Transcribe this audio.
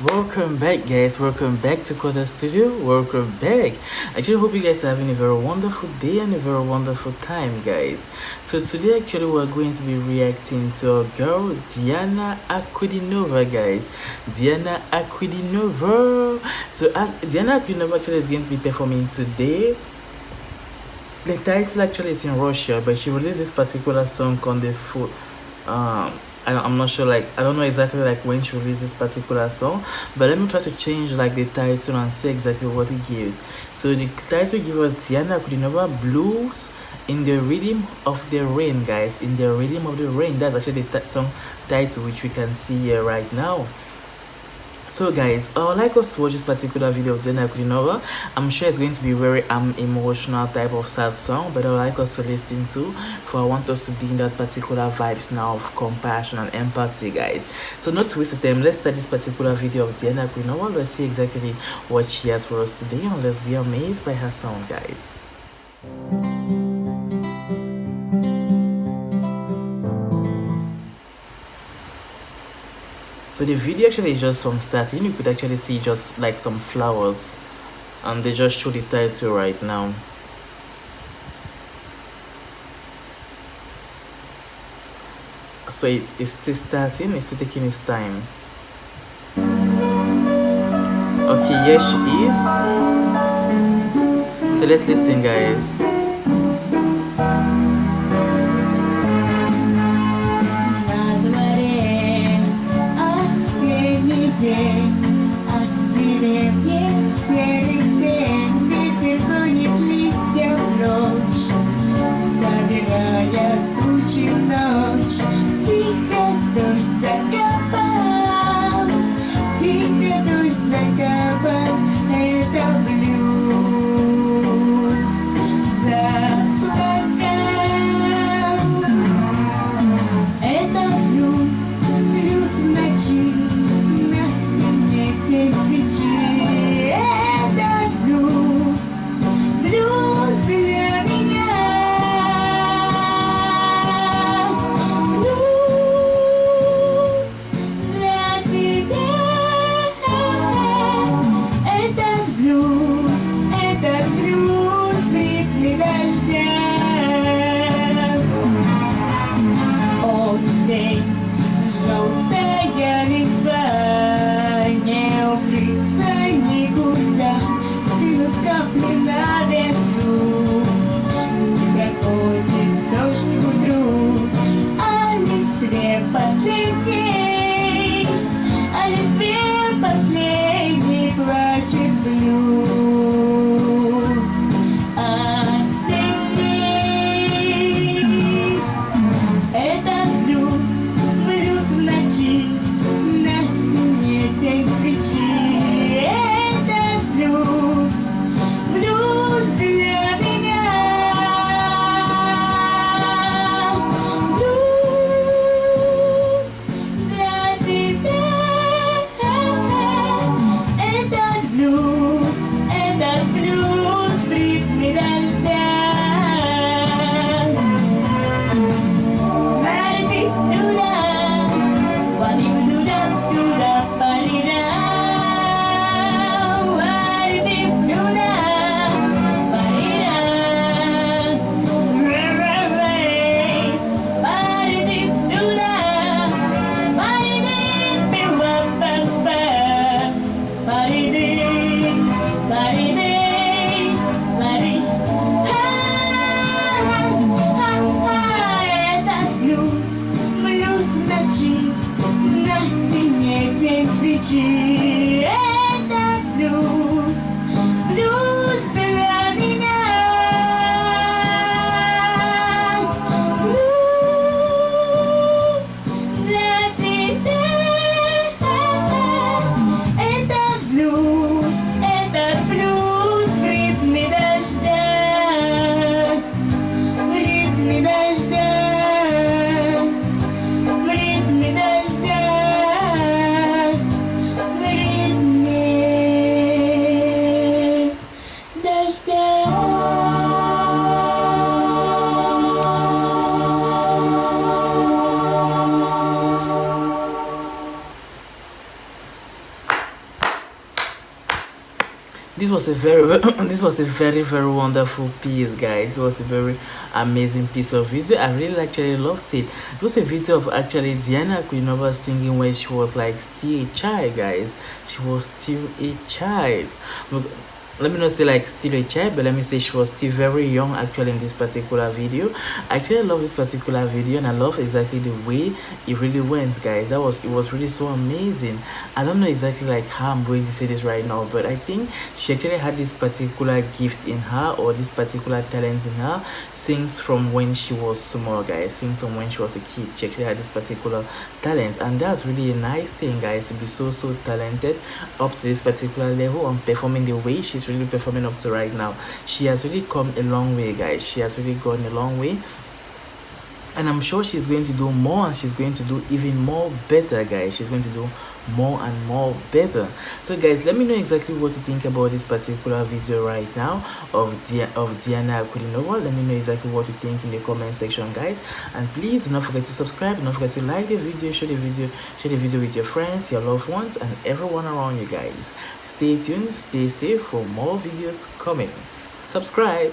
Welcome back, guys. Welcome back to Quarter Studio. Welcome back. I just hope you guys are having a very wonderful day and a very wonderful time, guys. So today, actually, we're going to be reacting to a girl, Diana Ankudinova, guys. Diana Ankudinova. So Diana Ankudinova actually is going to be performing today. The title actually is in Russia, but she released this particular song on the full. I'm not sure, like I don't know exactly like when she released this particular song, but let me try to change like the title and say exactly what it gives. So the title gives us Diana Ankudinova Blues in the Rhythm of the Rain, guys. In the Rhythm of the Rain, that's actually the song title which we can see here right now. So guys, I would like us to watch this particular video of Diana Ankudinova. I'm sure it's going to be very emotional type of sad song, but I would like us to listen to, for I want us to be in that particular vibes now of compassion and empathy, guys. So not to waste time, let's start this particular video of Diana Ankudinova. Let's see exactly what she has for us today, and let's be amazed by her sound, guys. So the video actually is just from starting. You could actually see just like some flowers, and they just show the title right now. So it is still starting, it's still taking its time. Okay, here she is. So let's listen, guys. this was a very this was a very wonderful piece, guys. It was a very amazing piece of video. I really actually loved it. It was a video of actually Diana Ankudinova singing when she was like still a child, guys. She was still a child. Let me not say like still a child, but let me say she was still very young actually in this particular video. I actually love this particular video, and I love exactly the way it really went, guys. It was really so amazing. I don't know exactly like how I'm going to say this right now, but I think she actually had this particular gift in her, or this particular talent in her, since from when she was small, guys. Since from when she was a kid, she actually had this particular talent, and that's really a nice thing, guys, to be so talented up to this particular level and performing the way she's really performing up to right now. She has really come a long way, guys. She has really gone a long way, and I'm sure she's going to do more, and she's going to do even more better, guys. She's going to do more and more better. So guys, let me know exactly what you think about this particular video right now of Diana Ankudinova. Let me know exactly what you think in the comment section, guys, and please do not forget to subscribe, do not forget to like the video, share the video with your friends, your loved ones, and everyone around you, guys. Stay tuned, stay safe for more videos coming. Subscribe.